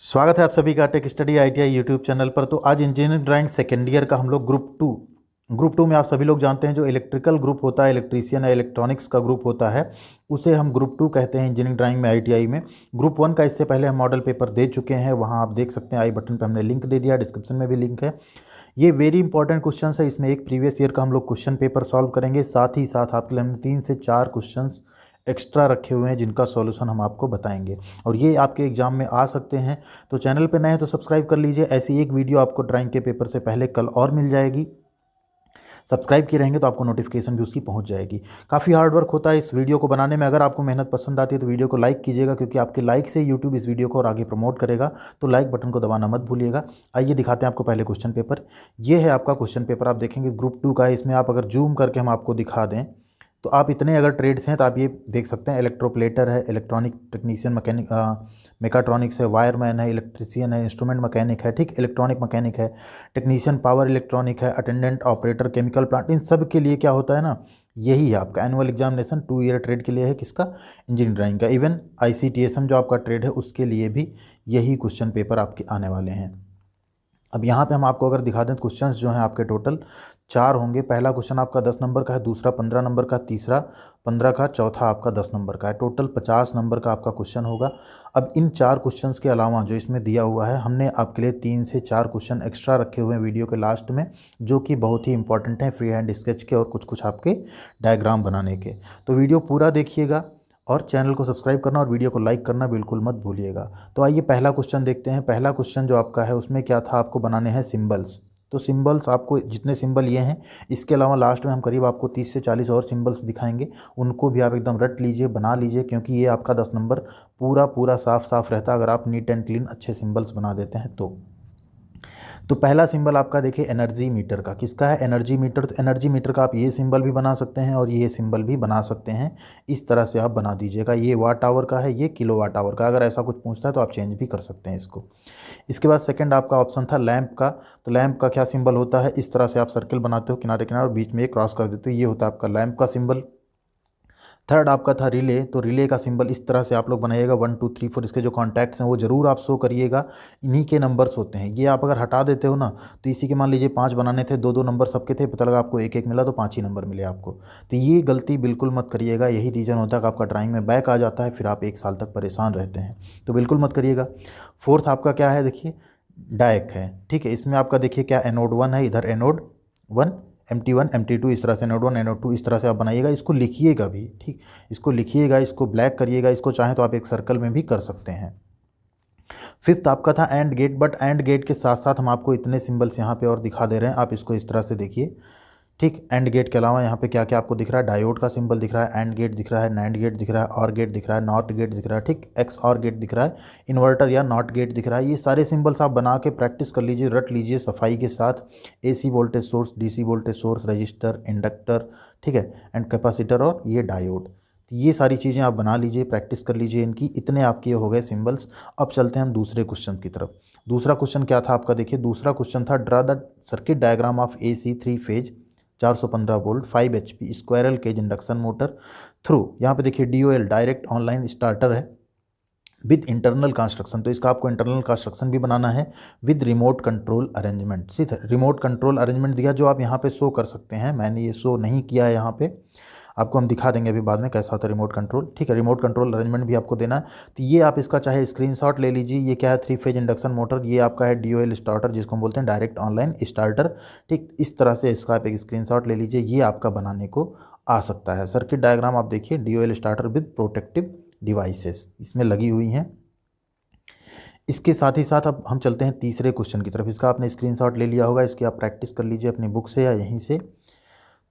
स्वागत है आप सभी का tech study ITI YouTube channel पर। तो आज इंजीनियरिंग ड्राइंग सेकेंड ईयर का हम लोग ग्रुप टू में आप सभी लोग जानते हैं जो इलेक्ट्रिकल ग्रुप होता है, इलेक्ट्रीशियन या इलेक्ट्रॉनिक्स का ग्रुप होता है, उसे हम ग्रुप 2 कहते हैं इंजीनियरिंग ड्राइंग में आईटीआई में। ग्रुप 1 का इससे पहले हम मॉडल पेपर दे चुके हैं, वहाँ आप देख सकते हैं, आई बटन पर हमने लिंक दे दिया, डिस्क्रिप्शन में भी लिंक है। ये वेरी इंपॉर्टेंट क्वेश्चन है, इसमें एक प्रीवियस ईयर का हम लोग क्वेश्चन पेपर सॉल्व करेंगे, साथ ही साथ आपके लिए हमने 3 से 4 क्वेश्चन एक्स्ट्रा रखे हुए हैं जिनका सॉल्यूशन हम आपको बताएंगे और ये आपके एग्जाम में आ सकते हैं। तो चैनल पे नए हैं तो सब्सक्राइब कर लीजिए, ऐसी एक वीडियो आपको ड्राइंग के पेपर से पहले कल और मिल जाएगी। सब्सक्राइब किए रहेंगे तो आपको नोटिफिकेशन भी उसकी पहुंच जाएगी। काफ़ी हार्ड वर्क होता है इस वीडियो को बनाने में। अगर आपको मेहनत पसंद आती है तो वीडियो को लाइक कीजिएगा, क्योंकि आपके लाइक से यूट्यूब इस वीडियो को और आगे प्रमोट करेगा, तो लाइक बटन को दबाना मत भूलिएगा। आइए दिखाते हैं आपको पहले क्वेश्चन पेपर। ये है आपका क्वेश्चन पेपर, आप देखेंगे ग्रुप 2 का है। इसमें आप अगर जूम करके हम आपको दिखा दें तो आप इतने अगर ट्रेड्स हैं तो आप ये देख सकते हैं, इलेक्ट्रोप्लेटर है, इलेक्ट्रॉनिक टेक्नीशियन, मैकेनिक मेकाट्रॉनिक्स है, वायरमैन है, इलेक्ट्रीशियन है, इंस्ट्रूमेंट मैकेनिक है, ठीक, इलेक्ट्रॉनिक मैकेनिक है, टेक्नीशियन पावर इलेक्ट्रॉनिक है, अटेंडेंट ऑपरेटर केमिकल प्लांट। इन सब के लिए क्या होता है ना, यही है आपका एनुअल एग्जामिनेशन 2 ईयर ट्रेड के लिए है, किसका, इंजीनियरिंग ड्राइंग का। इवन ICTSM जो आपका ट्रेड है उसके लिए भी यही क्वेश्चन पेपर आपके आने वाले हैं। अब यहाँ पे हम आपको अगर दिखा दें, क्वेश्चंस जो हैं आपके टोटल 4 होंगे। पहला क्वेश्चन आपका 10 नंबर का है, दूसरा 15 नंबर का, तीसरा 15 का, चौथा आपका 10 नंबर का है। टोटल 50 नंबर का आपका क्वेश्चन होगा। अब इन 4 क्वेश्चंस के अलावा जो इसमें दिया हुआ है, हमने आपके लिए 3 से 4 क्वेश्चन एक्स्ट्रा रखे हुए हैं वीडियो के लास्ट में, जो कि बहुत ही इंपॉर्टेंट हैं, फ्री हैंड स्केच के और कुछ कुछ आपके डायग्राम बनाने के। तो वीडियो पूरा देखिएगा और चैनल को सब्सक्राइब करना और वीडियो को लाइक करना बिल्कुल मत भूलिएगा। तो आइए पहला क्वेश्चन देखते हैं। पहला क्वेश्चन जो आपका है उसमें क्या था, आपको बनाने हैं सिंबल्स। तो सिंबल्स आपको जितने सिंबल ये हैं, इसके अलावा लास्ट में हम करीब आपको 30 से 40 और सिंबल्स दिखाएंगे, उनको भी आप एकदम रट लीजिए, बना लीजिए, क्योंकि ये आपका 10 नंबर पूरा पूरा साफ साफ रहता है अगर आप नीट एंड क्लीन अच्छे सिंबल्स बना देते हैं तो पहला सिंबल आपका देखिए एनर्जी मीटर का। किसका है, एनर्जी मीटर। तो एनर्जी मीटर का आप ये सिंबल भी बना सकते हैं और ये सिंबल भी बना सकते हैं, इस तरह से आप बना दीजिएगा। ये वाट आवर का है, ये किलो वाट आवर का। अगर ऐसा कुछ पूछता है तो आप चेंज भी कर सकते हैं इसको। इसके बाद सेकंड आपका ऑप्शन था लैंप का। तो लैंप का क्या सिंबल होता है, इस तरह से आप सर्किल बनाते हो किनारे किनारे और बीच में एक क्रॉस कर देते हो, ये होता है आपका लैंप का सिंबल। थर्ड आपका था रिले। तो रिले का सिंबल इस तरह से आप लोग बनाइएगा, 1 2 3 4, इसके जो कॉन्टैक्ट्स हैं वो ज़रूर आप शो करिएगा, इन्हीं के नंबर्स होते हैं ये। आप अगर हटा देते हो ना, तो इसी के मान लीजिए 5 बनाने थे, 2 2 नंबर सबके थे, पता लगा आपको 1 1 मिला तो 5 ही नंबर मिले आपको। तो ये गलती बिल्कुल मत करिएगा, यही रीज़न होता है कि आपका ड्राइंग में बैक आ जाता है, फिर आप 1 साल तक परेशान रहते हैं, तो बिल्कुल मत करिएगा। फोर्थ आपका क्या है, देखिए डायक है, ठीक है। इसमें आपका देखिए क्या एनोड 1 है, इधर एनोड 1, MT1 MT2, इस तरह से एनोड 1 एनोड 2 इस तरह से आप बनाइएगा। इसको लिखिएगा भी, ठीक, इसको लिखिएगा, इसको ब्लैक करिएगा, इसको चाहें तो आप एक सर्कल में भी कर सकते हैं। फिफ्थ आपका था AND gate, but AND gate के साथ साथ हम आपको इतने सिंबल्स यहाँ पे और दिखा दे रहे हैं, आप इसको इस तरह से देखिए, ठीक। एंड गेट के अलावा यहाँ पे क्या क्या आपको दिख रहा है, डायोड का सिंबल दिख रहा है, एंड गेट दिख रहा है, नैंड गेट दिख रहा है, और गेट दिख रहा है, नॉट गेट दिख रहा है, ठीक, एक्स और गेट दिख रहा है, इन्वर्टर या नॉट गेट दिख रहा है। ये सारे सिंबल्स आप बना के प्रैक्टिस कर लीजिए, रट लीजिए सफाई के साथ। AC voltage source, DC voltage source, register, inductor, ठीक है, एंड कैपेसिटर और ये डायोड, ये सारी चीज़ें आप बना लीजिए, प्रैक्टिस कर लीजिए इनकी। इतने आपके हो गए सिंबल्स। अब चलते हैं हम दूसरे क्वेश्चन की तरफ। दूसरा क्वेश्चन क्या था आपका, देखिए दूसरा क्वेश्चन था draw the circuit diagram of AC 3 phase 415 volt 5 HP squirrel cage induction motor through, यहाँ पे देखिए DOL डायरेक्ट ऑनलाइन स्टार्टर है, विद इंटरनल कंस्ट्रक्शन। तो इसका आपको इंटरनल कंस्ट्रक्शन भी बनाना है, विद रिमोट कंट्रोल अरेंजमेंट। सीधे रिमोट कंट्रोल अरेंजमेंट दिया, जो आप यहाँ पे शो कर सकते हैं, मैंने ये शो नहीं किया है यहाँ पे, आपको हम दिखा देंगे अभी बाद में कैसा होता है रिमोट कंट्रोल, ठीक है। रिमोट कंट्रोल अरेंजमेंट भी आपको देना है। तो ये आप इसका चाहे स्क्रीनशॉट ले लीजिए। ये क्या है, 3 फेज इंडक्शन मोटर, ये आपका है DOL स्टार्टर, जिसको हम बोलते हैं डायरेक्ट ऑनलाइन स्टार्टर, ठीक। इस तरह से इसका आप एक स्क्रीनशॉट ले लीजिए, ये आपका बनाने को आ सकता है। सर्किट डायग्राम आप देखिए, DOL starter with protective devices इसमें लगी हुई हैं। इसके साथ ही साथ अब हम चलते हैं तीसरे क्वेश्चन की तरफ। इसका आपने स्क्रीनशॉट ले लिया होगा, इसकी आप प्रैक्टिस कर लीजिए अपनी बुक से या यहीं से।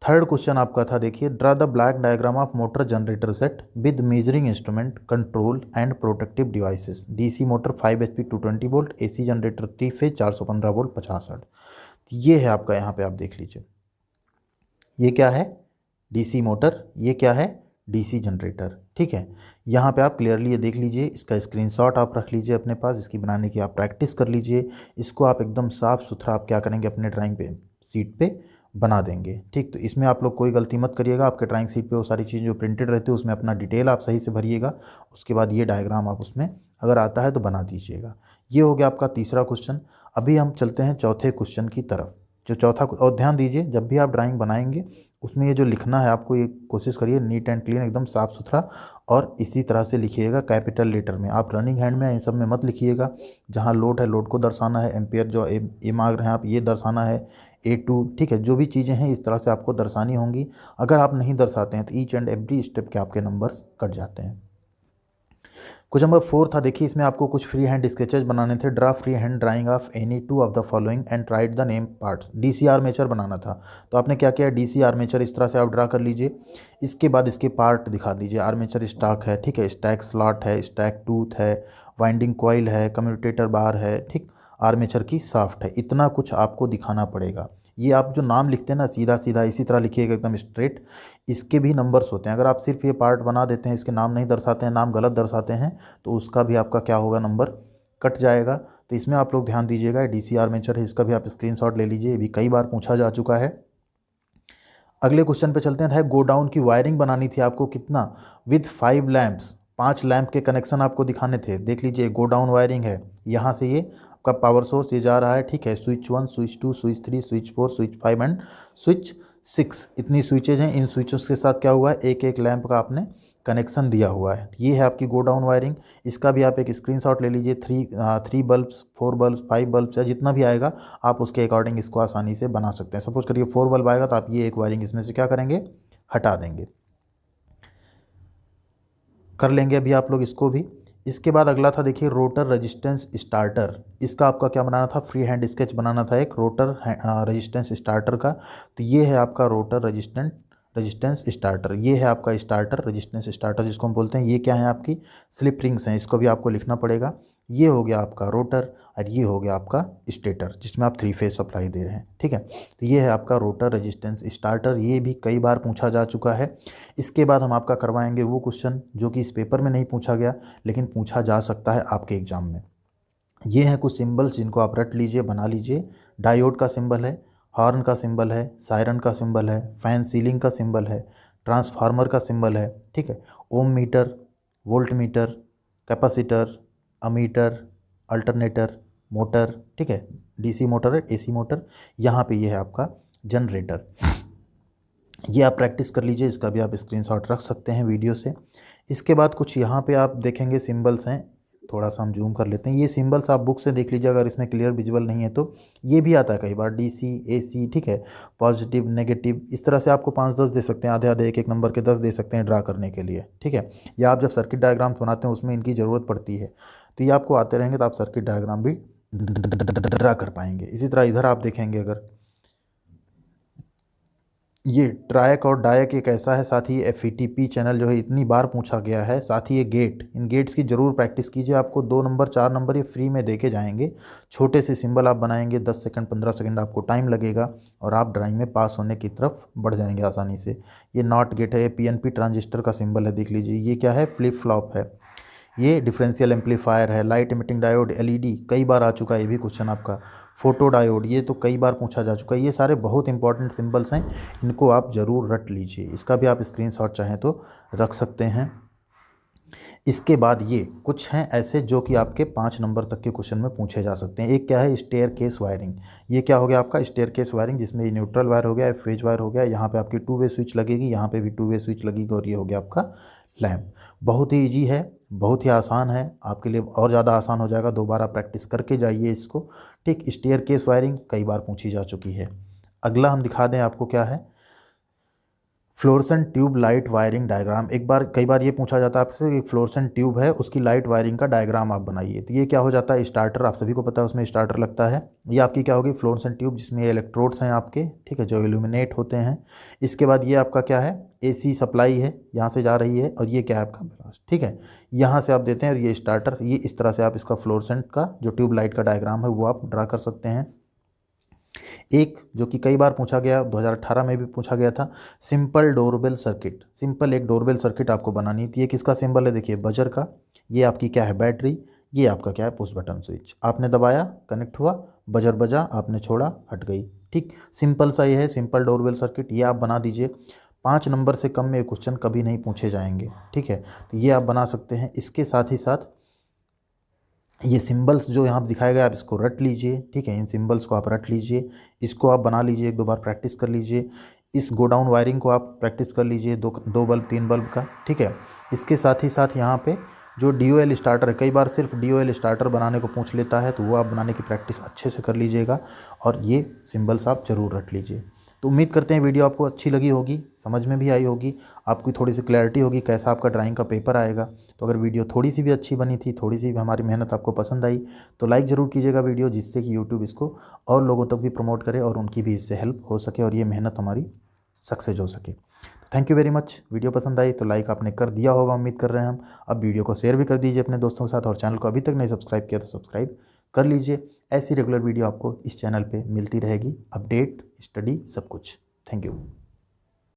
थर्ड क्वेश्चन आपका था, देखिए draw the black diagram of motor generator set with measuring instrument control and protective devices. DC motor 5 HP 220 volt, AC generator 3 phase 415 volt 50 hertz. ये है आपका, यहाँ पे आप देख लीजिए, ये क्या है, DC मोटर, ये क्या है, DC जनरेटर, ठीक है। यहाँ पे आप क्लियरली ये देख लीजिए, इसका स्क्रीनशॉट आप रख लीजिए अपने पास, इसकी बनाने की आप प्रैक्टिस कर लीजिए। इसको आप एकदम साफ़ सुथरा आप क्या करेंगे, अपने ड्राइंग पे सीट पे बना देंगे, ठीक। तो इसमें आप लोग कोई गलती मत करिएगा, आपके ड्राइंग सीट पे वो सारी चीज़ें जो प्रिंटेड रहती है उसमें अपना डिटेल आप सही से भरिएगा। उसके बाद ये डायग्राम आप उसमें अगर आता है तो बना दीजिएगा। ये हो गया आपका तीसरा क्वेश्चन। अभी हम चलते हैं चौथे क्वेश्चन की तरफ। जो चौथा, और ध्यान दीजिए जब भी आप ड्राइंग बनाएंगे उसमें ये जो लिखना है आपको, ये कोशिश करिए नीट एंड क्लीन, एकदम साफ़ सुथरा, और इसी तरह से लिखिएगा कैपिटल लेटर में। आप रनिंग हैंड में इन सब में मत लिखिएगा। जहाँ लोड है लोड को दर्शाना है, एम्पेयर जो ए मांग रहे हैं आप ये दर्शाना है, A2, ठीक है। जो भी चीज़ें हैं इस तरह से आपको दर्शानी होंगी। अगर आप नहीं दर्शाते हैं तो ईच एंड एवरी स्टेप के आपके नंबर्स कट जाते हैं। क्वेश्चन नंबर 4 था, देखिए इसमें आपको कुछ फ्री हैंड स्केचेज बनाने थे। Draw free hand drawing of any two of the following and write the name parts. DC armature बनाना था, तो आपने क्या किया, डीसी आर्मेचर इस तरह से आप ड्रा कर लीजिए। इसके बाद इसके पार्ट दिखा दीजिए। आर्मेचर स्टॉक है, ठीक है, स्टैक स्लॉट है, स्टैक टूथ है, वाइंडिंग कॉइल है, कम्यूटेटर बार है, ठीक, आर्मेचर की शाफ्ट है। इतना कुछ आपको दिखाना पड़ेगा। ये आप जो नाम लिखते हैं ना, सीधा सीधा इसी तरह लिखिएगा एकदम स्ट्रेट। इसके भी नंबर्स होते हैं। अगर आप सिर्फ ये पार्ट बना देते हैं, इसके नाम नहीं दर्शाते हैं, नाम गलत दर्शाते हैं, तो उसका भी आपका क्या होगा, नंबर कट जाएगा। तो इसमें आप लोग ध्यान दीजिएगा। डीसी आर्मेचर है, इसका भी आप स्क्रीनशॉट ले लीजिए, ये भी कई बार पूछा जा चुका है। अगले क्वेश्चन पे चलते हैं। गो डाउन की वायरिंग बनानी थी आपको, कितना, विद 5 लैंप्स, 5 लैंप के कनेक्शन आपको दिखाने थे। देख लीजिए, गो डाउन वायरिंग है, यहाँ से ये आपका पावर सोर्स ये जा रहा है, ठीक है, switch 1, switch 2, switch 3, switch 4, switch 5 and switch 6, इतनी स्विचेज हैं। इन स्विचेस के साथ क्या हुआ है, एक एक लैंप का आपने कनेक्शन दिया हुआ है। ये है आपकी गो डाउन वायरिंग। इसका भी आप एक स्क्रीनशॉट ले लीजिए। 3 बल्ब्स, 4 बल्ब्स, 5 बल्ब्स, या जितना भी आएगा आप उसके अकॉर्डिंग इसको आसानी से बना सकते हैं। सपोज करिए 4 बल्ब आएगा तो आप ये एक वायरिंग इसमें से क्या करेंगे, हटा देंगे, कर लेंगे अभी आप लोग इसको भी। इसके बाद अगला था, देखिए रोटर रेजिस्टेंस स्टार्टर। इसका आपका क्या बनाना था, फ्री हैंड स्केच बनाना था एक रोटर रेजिस्टेंस स्टार्टर का। तो ये है आपका रोटर रेजिस्टेंस स्टार्टर। ये है आपका स्टार्टर, रेजिस्टेंस स्टार्टर जिसको हम बोलते हैं। ये क्या है, आपकी स्लिप रिंग्स हैं, इसको भी आपको लिखना पड़ेगा। ये हो गया आपका रोटर, और ये हो गया आपका स्टेटर जिसमें आप 3 फेज सप्लाई दे रहे हैं, ठीक है। तो ये है आपका रोटर रेजिस्टेंस स्टार्टर। ये भी कई बार पूछा जा चुका है। इसके बाद हम आपका करवाएंगे वो क्वेश्चन जो कि इस पेपर में नहीं पूछा गया लेकिन पूछा जा सकता है आपके एग्जाम में। ये हैं कुछ सिंबल्स जिनको आप रट लीजिए, बना लीजिए। डायोड का सिंबल है, हॉर्न का सिंबल है, सायरन का सिंबल है, फैन सीलिंग का सिंबल है, ट्रांसफार्मर का सिंबल है, ठीक है, ohm meter, volt meter, capacitor, ammeter, alternator, motor, ठीक है, डीसी मोटर है, एसी मोटर। यहाँ पे ये है आपका जनरेटर। ये आप प्रैक्टिस कर लीजिए, इसका भी आप स्क्रीनशॉट रख सकते हैं वीडियो से। इसके बाद कुछ यहाँ पे आप देखेंगे सिंबल्स हैं, थोड़ा सा हम जूम कर लेते हैं। ये सिंबल्स आप बुक से देख लीजिए, अगर इसमें क्लियर विजुअल नहीं है तो। ये भी आता है कई बार, डीसी, एसी, ठीक है, पॉजिटिव, नेगेटिव, इस तरह से आपको 5-10 दे सकते हैं, आधे आधे एक एक नंबर के 10 दे सकते हैं ड्रा करने के लिए, ठीक है। या आप जब सर्किट डायग्राम्स बनाते हैं उसमें इनकी ज़रूरत पड़ती है, तो ये आपको आते रहेंगे तो आप सर्किट डायग्राम भी ड्रा कर पाएंगे। इसी तरह इधर आप देखेंगे, अगर ये ट्रायक और डायक एक ऐसा है, साथ ही FETP चैनल जो है इतनी बार पूछा गया है। साथ ही ये गेट, इन गेट्स की ज़रूर प्रैक्टिस कीजिए। आपको 2 नंबर 4 नंबर ये फ्री में देके जाएंगे। छोटे से सिंबल आप बनाएंगे, 10 सेकंड 15 सेकंड आपको टाइम लगेगा और आप ड्राइंग में पास होने की तरफ बढ़ जाएंगे आसानी से। ये नॉट गेट है, ये PNP ट्रांजिस्टर का सिंबल है, देख लीजिए। ये क्या है, फ्लिप फ्लॉप है। ये डिफरेंशियल एम्पलीफायर है। लाइट इमिटिंग डायोड, LED, कई बार आ चुका है ये भी क्वेश्चन आपका। फोटो डायोड, ये तो कई बार पूछा जा चुका है। ये सारे बहुत इंपॉर्टेंट सिंबल्स हैं, इनको आप ज़रूर रट लीजिए। इसका भी आप स्क्रीनशॉट चाहें तो रख सकते हैं। इसके बाद ये कुछ हैं ऐसे जो कि आपके 5 नंबर तक के क्वेश्चन में पूछे जा सकते हैं। एक क्या है, स्टेयर केस वायरिंग। ये क्या हो गया आपका, स्टेयर केस वायरिंग, जिसमें न्यूट्रल वायर हो गया, फेज वायर हो गया, यहाँ पे आपकी 2 वे स्विच लगेगी, यहाँ पे भी 2 वे स्विच लगेगी, और ये हो गया आपका लैम्प। बहुत ही ईजी है, बहुत ही आसान है, आपके लिए और ज़्यादा आसान हो जाएगा। दोबारा प्रैक्टिस करके जाइए इसको, ठीक। स्टेयर केस वायरिंग कई बार पूछी जा चुकी है। अगला हम दिखा दें आपको क्या है, fluorescent tube light wiring diagram. कई बार ये पूछा जाता है आपसे कि फ्लोरेसेंट ट्यूब है, उसकी लाइट वायरिंग का डायग्राम आप बनाइए। तो ये क्या हो जाता है, स्टार्टर, आप सभी को पता है उसमें स्टार्टर लगता है। ये आपकी क्या होगी, फ्लोरेसेंट ट्यूब, जिसमें इलेक्ट्रोड्स हैं आपके, ठीक है, जो इल्यूमिनेट होते हैं। इसके बाद ये आपका क्या है, AC सप्लाई है, यहाँ से जा रही है, और ये क्या है आपका ब्लास्ट, ठीक है, यहाँ से आप देते हैं, और ये स्टार्टर। ये इस तरह से आप इसका फ्लोरेसेंट का जो ट्यूब लाइट का डायग्राम है वो आप ड्रा कर सकते हैं। एक जो कि कई बार पूछा गया, 2018 में भी पूछा गया था, सिंपल डोरबेल सर्किट। सिंपल एक डोरबेल सर्किट आपको बनानी थी। ये किसका सिंबल है, देखिए बजर का। ये आपकी क्या है, बैटरी। ये आपका क्या है, पुश बटन स्विच। आपने दबाया, कनेक्ट हुआ, बजर बजा, आपने छोड़ा, हट गई, ठीक। सिंपल सा ये है सिंपल डोरबेल सर्किट। ये आप बना दीजिए। 5 नंबर से कम में ये क्वेश्चन कभी नहीं पूछे जाएंगे, ठीक है। तो ये आप बना सकते हैं। इसके साथ ही साथ ये सिंबल्स जो यहाँ पर दिखाया गया आप इसको रट लीजिए, ठीक है। इन सिंबल्स को आप रट लीजिए, इसको आप बना लीजिए, एक दो बार प्रैक्टिस कर लीजिए। इस गोडाउन वायरिंग को आप प्रैक्टिस कर लीजिए, दो बल्ब 3 बल्ब का, ठीक है। इसके साथ ही साथ यहाँ पे जो DOL स्टार्टर है, कई बार सिर्फ DOL स्टार्टर बनाने को पूछ लेता है, तो वो आप बनाने की प्रैक्टिस अच्छे से कर लीजिएगा और ये सिंबल्स आप ज़रूर रट लीजिए। तो उम्मीद करते हैं वीडियो आपको अच्छी लगी होगी, समझ में भी आई होगी, आपकी थोड़ी सी क्लैरिटी होगी कैसा आपका ड्राइंग का पेपर आएगा। तो अगर वीडियो थोड़ी सी भी अच्छी बनी थी, थोड़ी सी भी हमारी मेहनत आपको पसंद आई, तो लाइक ज़रूर कीजिएगा वीडियो, जिससे कि यूट्यूब इसको और लोगों तक भी प्रमोट करे और उनकी भी इससे हेल्प हो सके और ये मेहनत हमारी सक्सेस हो सके। Thank you very much. Video पसंद आई तो लाइक आपने कर दिया होगा, उम्मीद कर रहे हैं हम। अब वीडियो को शेयर भी कर दीजिए अपने दोस्तों के साथ, और चैनल को अभी तक नहीं सब्सक्राइब किया तो सब्सक्राइब कर लीजिए। ऐसी रेगुलर वीडियो आपको इस चैनल पे मिलती रहेगी, अपडेट, स्टडी, सब कुछ। Thank you.